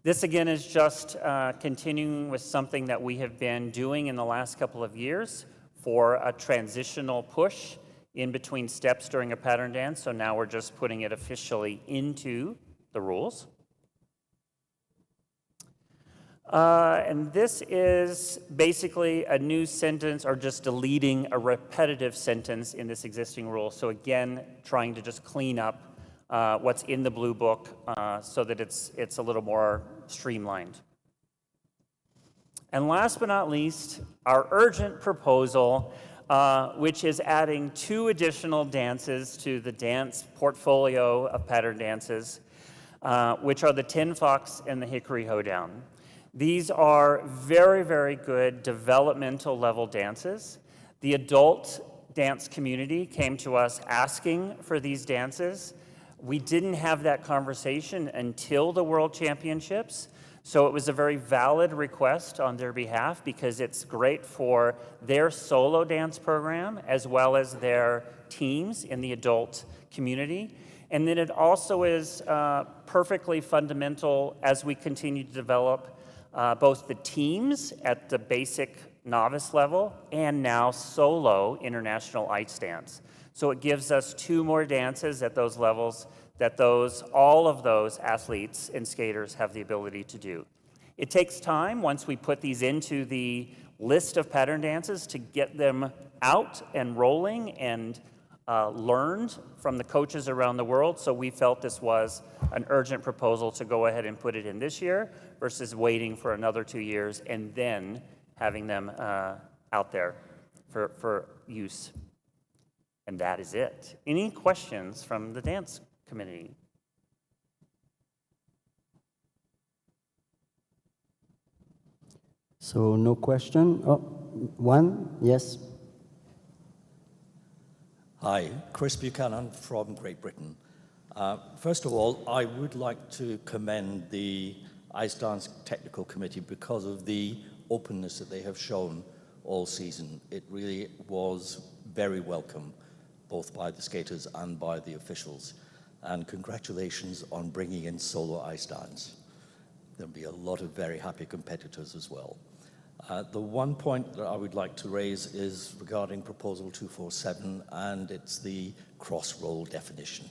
This again is just continuing with something that we have been doing in the last couple of years for a transitional push in between steps during a pattern dance. So now we're just putting it officially into the rules. And this is basically a new sentence or just deleting a repetitive sentence in this existing rule. So again, trying to just clean up what's in the Blue Book so that it's a little more streamlined. And last but not least, our urgent proposal, which is adding 2 additional dances to the dance portfolio of pattern dances, which are the Tin Fox and the Hickory Hoedown. These are very, very good developmental level dances. The adult dance community came to us asking for these dances. We didn't have that conversation until the World Championships, so it was a very valid request on their behalf because it's great for their solo dance program as well as their teams in the adult community. And then it also is perfectly fundamental as we continue to develop both the teams at the basic novice level and now solo international ice dance. So it gives us 2 more dances at those levels that all of those athletes and skaters have the ability to do. It takes time once we put these into the list of pattern dances to get them out and rolling and learned from the coaches around the world. So we felt this was an urgent proposal to go ahead and put it in this year versus waiting for another 2 years and then having them out there for use. And that is it. Any questions from the dance committee? So no question. Oh, one, yes. Hi, Chris Buchanan from Great Britain. First of all, I would like to commend the Ice Dance Technical Committee because of the openness that they have shown all season. It really was very welcome, both by the skaters and by the officials. And congratulations on bringing in solo ice dance. There'll be a lot of very happy competitors as well. The one point that I would like to raise is regarding Proposal 247, and it's the cross-roll definition.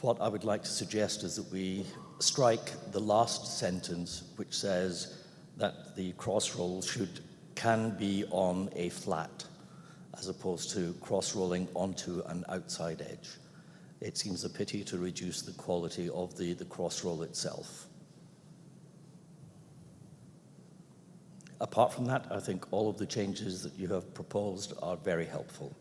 What I would like to suggest is that we strike the last sentence, which says that the cross-roll can be on a flat, as opposed to cross-rolling onto an outside edge. It seems a pity to reduce the quality of the cross-roll itself. Apart from that, I think all of the changes that you have proposed are very helpful.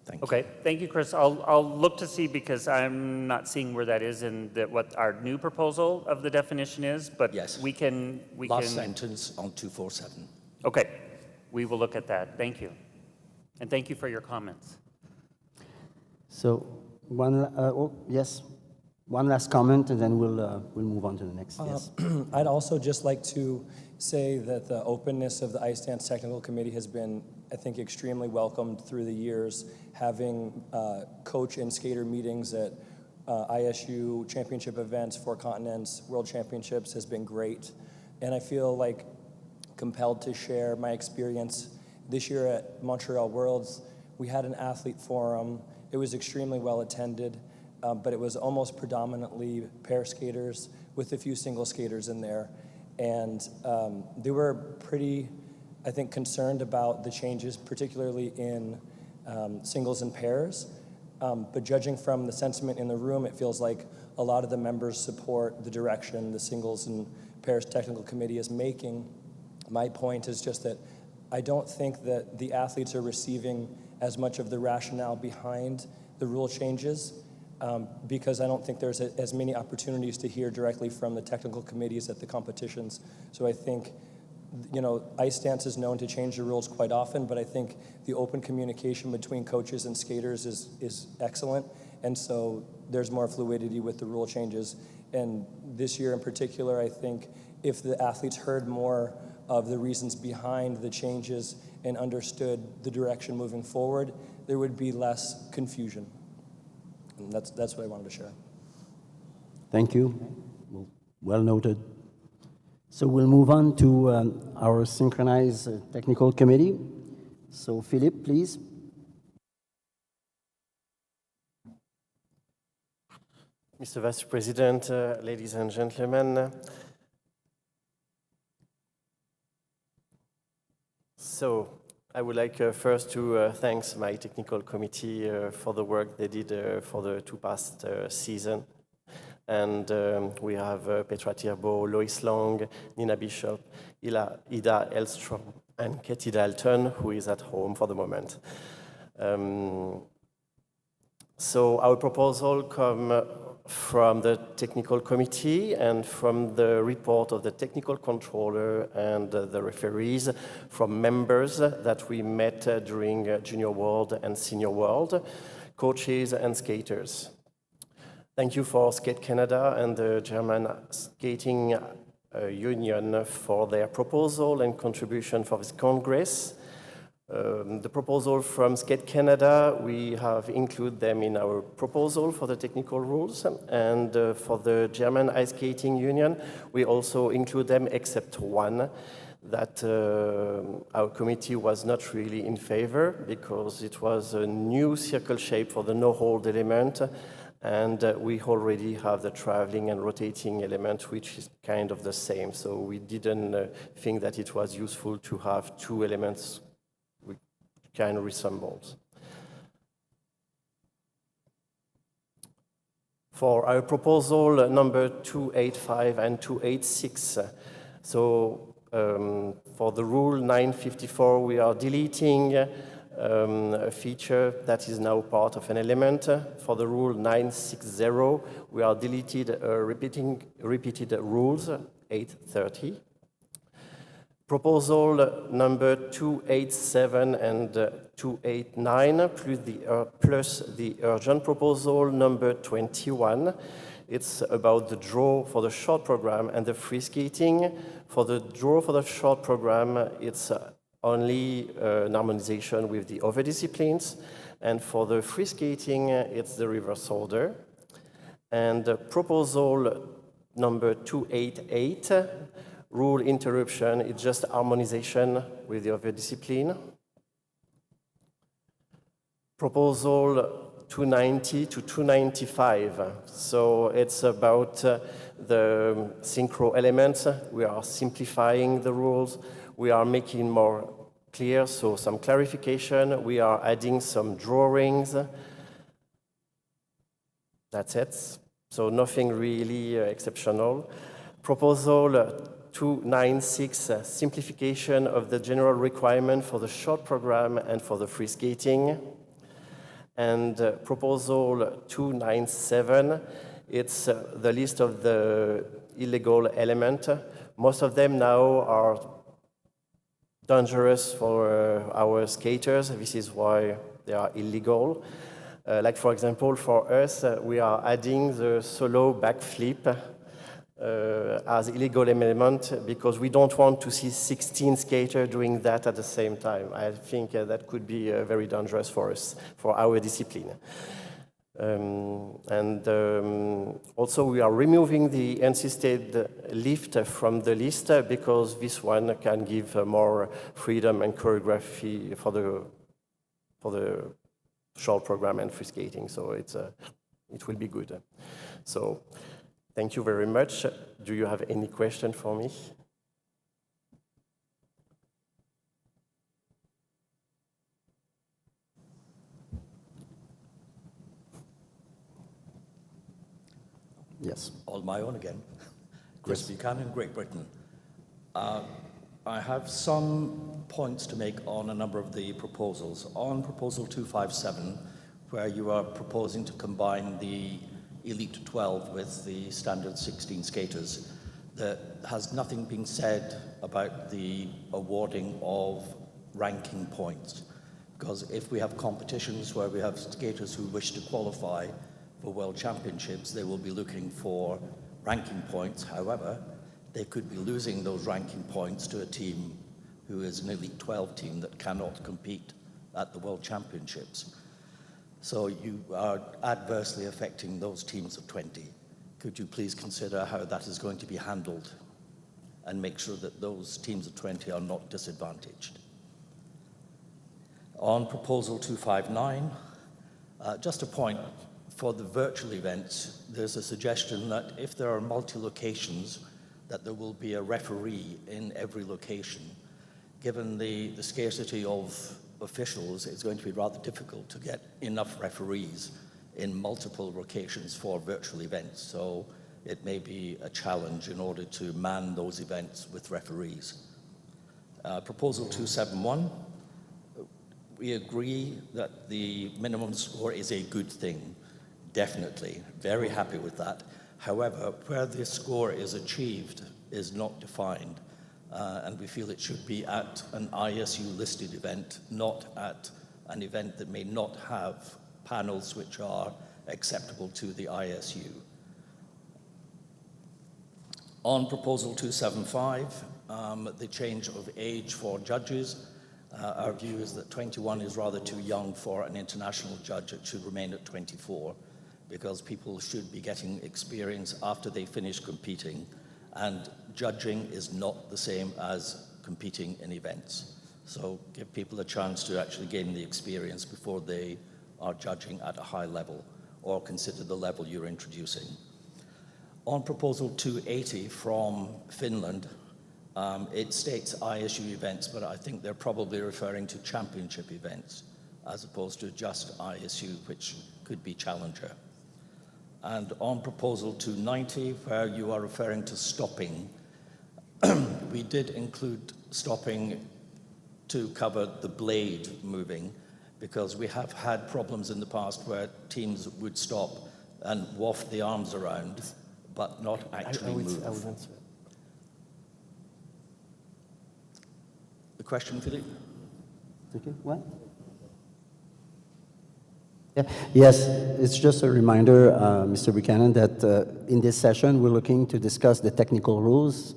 Thank you. Okay, thank you, Chris. I'll look to see, because I'm not seeing where that is in what our new proposal of the definition is, but yes, we can... Last sentence on 247. Okay, we will look at that. Thank you. And thank you for your comments. So, yes, one last comment, and then we'll move on to the next. Yes. I'd also just like to say that the openness of the Ice Dance Technical Committee has been, I think, extremely welcomed through the years. Having coach and skater meetings at ISU championship events, Four Continents, World Championships has been great. And I feel like compelled to share my experience. This year at Montreal Worlds, we had an athlete forum. It was extremely well attended, but it was almost predominantly pair skaters with a few single skaters in there. And they were pretty, I think, concerned about the changes, particularly in singles and pairs. But judging from the sentiment in the room, it feels like a lot of the members support the direction the Singles and Pairs Technical Committee is making. My point is just that I don't think that the athletes are receiving as much of the rationale behind the rule changes, because I don't think there's as many opportunities to hear directly from the technical committees at the competitions. So I think, you know, ice dance is known to change the rules quite often, but I think the open communication between coaches and skaters is excellent, and so there's more fluidity with the rule changes. And this year in particular, I think if the athletes heard more of the reasons behind the changes and understood the direction moving forward, there would be less confusion. And that's what I wanted to share. Thank you. Well noted. So we'll move on to our Synchronized Technical Committee. So Philippe, please. Mr. Vice President, ladies and gentlemen. So I would like first to thank my technical committee for the work they did for the two past seasons. And we have Petra Tirbo, Lois Long, Nina Bishop, Ida Elstrom, and Katie Dalton, who is at home for the moment. So our proposal comes from the technical committee and from the report of the technical controller and the referees from members that we met during Junior World and Senior World, coaches and skaters. Thank you for Skate Canada and the German Skating Union for their proposal and contribution for this Congress. The proposal from Skate Canada, we have included them in our proposal for the technical rules, and for the German Ice Skating Union, we also include them except one that our committee was not really in favor because it was a new circle shape for the no-hold element, and we already have the traveling and rotating element, which is kind of the same. So we didn't think that it was useful to have two elements which kind of resembled. For our proposal number 285 and 286, so for the rule 954, we are deleting a feature that is now part of an element. For the rule 960, we are deleted repeated rules 830. Proposal number 287 and 289, plus the urgent proposal number 21. It's about the draw for the short program and the free skating. For the draw for the short program, it's only an harmonization with the other disciplines. And for the free skating, it's the reverse order. And proposal number 288, rule interruption, it's just harmonization with the other discipline. Proposal 290 to 295. So it's about the synchro elements. We are simplifying the rules. We are making more clear, so some clarification. We are adding some drawings. That's it. So nothing really exceptional. Proposal 296, simplification of the general requirement for the short program and for the free skating. And proposal 297, it's the list of the illegal element. Most of them now are dangerous for our skaters. This is why they are illegal. Like for example, for us, we are adding the solo backflip as illegal element because we don't want to see 16 skaters doing that at the same time. I think that could be very dangerous for us, for our discipline. Also we are removing the insisted lift from the list because this one can give more freedom and choreography for the short program and free skating, so it will be good. So thank you very much. Do you have any question for me? Yes. All my own again. Chris Buchanan, Great Britain. I have some points to make on a number of the proposals. On proposal 257, where you are proposing to combine the Elite 12 with the standard 16 skaters, there has nothing been said about the awarding of ranking points. Because if we have competitions where we have skaters who wish to qualify for World Championships, they will be looking for ranking points. However, they could be losing those ranking points to a team who is an Elite 12 team that cannot compete at the World Championships. So you are adversely affecting those teams of 20. Could you please consider how that is going to be handled and make sure that those teams of 20 are not disadvantaged? On proposal 259, just a point, for the virtual events, there's a suggestion that if there are multi-locations, that there will be a referee in every location. Given the scarcity of officials, it's going to be rather difficult to get enough referees in multiple locations for virtual events. So it may be a challenge in order to man those events with referees. Proposal 271, we agree that the minimum score is a good thing, definitely, very happy with that. However, where this score is achieved is not defined, and we feel it should be at an ISU-listed event, not at an event that may not have panels which are acceptable to the ISU. On proposal 275, the change of age for judges, our view is that 21 is rather too young for an international judge. It should remain at 24. Because people should be getting experience after they finish competing, and judging is not the same as competing in events. So give people a chance to actually gain the experience before they are judging at a high level, or consider the level you're introducing. On proposal 280 from Finland, it states ISU events, but I think they're probably referring to championship events, as opposed to just ISU, which could be challenger. And on proposal 290, where you are referring to stopping, we did include stopping to cover the blade moving, because we have had problems in the past where teams would stop and waft the arms around, but not actually move. The question, Philippe? Okay, what? Yeah. Yes, it's just a reminder, Mr. Buchanan, that in this session we're looking to discuss the technical rules,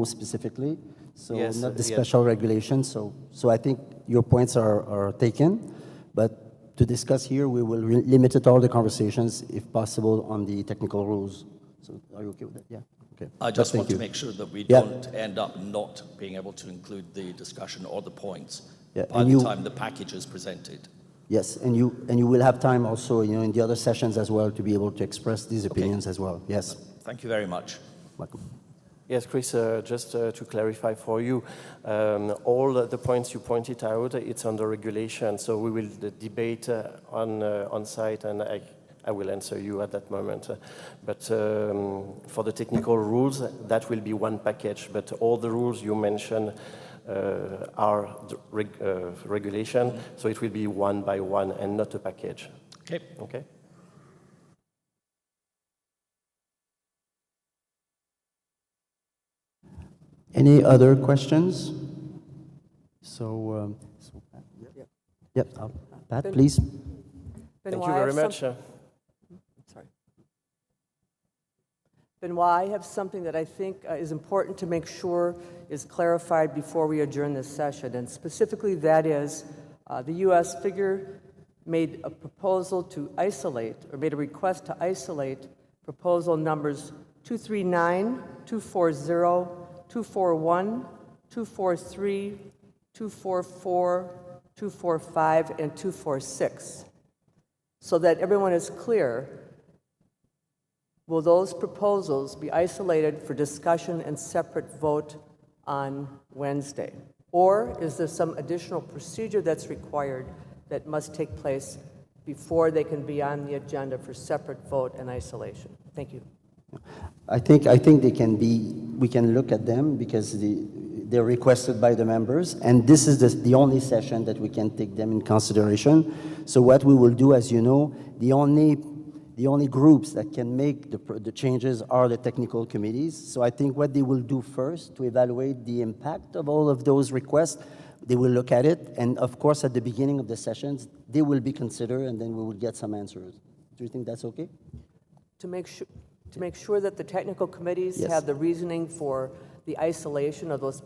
specifically. So Yes, not the yes. special regulations. So I think your points are taken, but to discuss here, we will limit it all the conversations, if possible, on the technical rules. So are you okay with that? Yeah. Okay. I just want to make sure that we don't end up not being able to include the discussion or the points by the time the package is presented. Yes, and you will have time also, in the other sessions as well to be able to express these opinions as well. Yes. Thank you very much. Welcome. Yes, Chris, just to clarify for you, all the points you pointed out, it's under regulation, so we will debate on site, and I will answer you at that moment. But for the technical rules, that will be one package, but all the rules you mentioned are regulation, so it will be one by one and not a package. Okay. Okay. Any other questions? So, yep, Pat, please. Thank you very much. Sorry. Benoit, I have something that I think is important to make sure is clarified before we adjourn this session, and specifically that is the U.S. figure made a proposal to isolate, or made a request to isolate proposal numbers 239, 240, 241, 243, 244, 245, and 246. So that everyone is clear, will those proposals be isolated for discussion and separate vote on Wednesday? Or is there some additional procedure that's required that must take place before they can be on the agenda for separate vote and isolation? Thank you. I think they can be. We can look at them because they're requested by the members, and this is the only session that we can take them in consideration. So what we will do, as you know, the only groups that can make the changes are the technical committees. So I think what they will do first to evaluate the impact of all of those requests, they will look at it, and of course at the beginning of the sessions they will be considered, and then we will get some answers. Do you think that's okay? To make sure that the technical committees have the reasoning for the isolation of those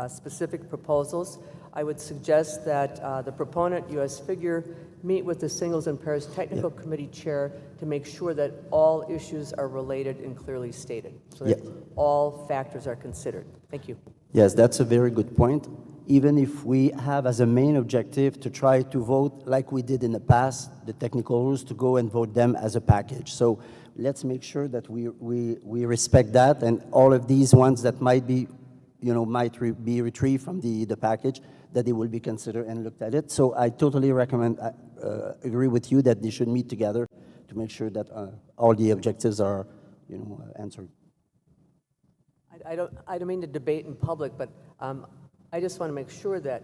specific proposals, I would suggest that the proponent, U.S. figure, meet with the Singles and Pairs Technical Committee Chair to make sure that all issues are related and clearly stated, so that all factors are considered. Thank you. Yes, that's a very good point. Even if we have as a main objective to try to vote like we did in the past, the technical rules, to go and vote them as a package. So let's make sure that we respect that, and all of these ones that might be, be retrieved from the package, that they will be considered and looked at it. So I totally agree with you that they should meet together to make sure that all the objectives are, answered. I don't mean to debate in public, but I just want to make sure that,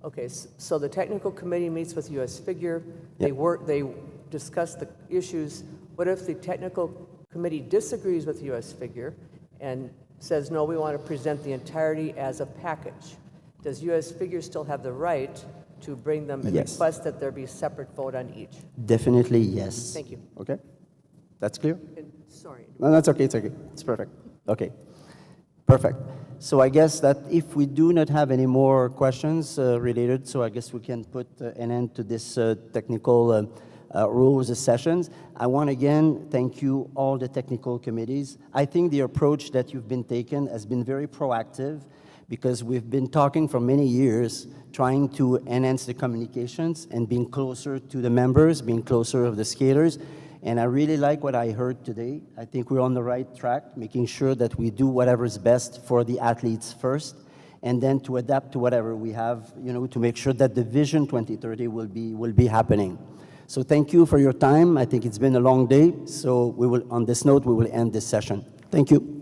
okay, so the technical committee meets with U.S. figure, they discuss the issues. What if the technical committee disagrees with U.S. figure and says, no, we want to present the entirety as a package? Does U.S. figure still have the right to bring them and request that there be a separate vote on each? Definitely, yes. Thank you. Okay, that's clear? Sorry. No, that's okay, it's okay. It's perfect. Okay, perfect. So I guess that if we do not have any more questions related, so I guess we can put an end to this technical rules sessions. I want again thank you all the technical committees. I think the approach that you've been taken has been very proactive, because we've been talking for many years, trying to enhance the communications and being closer to the members, being closer of the skaters. And I really like what I heard today. I think we're on the right track, making sure that we do whatever is best for the athletes first, and then to adapt to whatever we have, to make sure that the Vision 2030 will be happening. So thank you for your time. I think it's been a long day. So on this note, we will end this session. Thank you.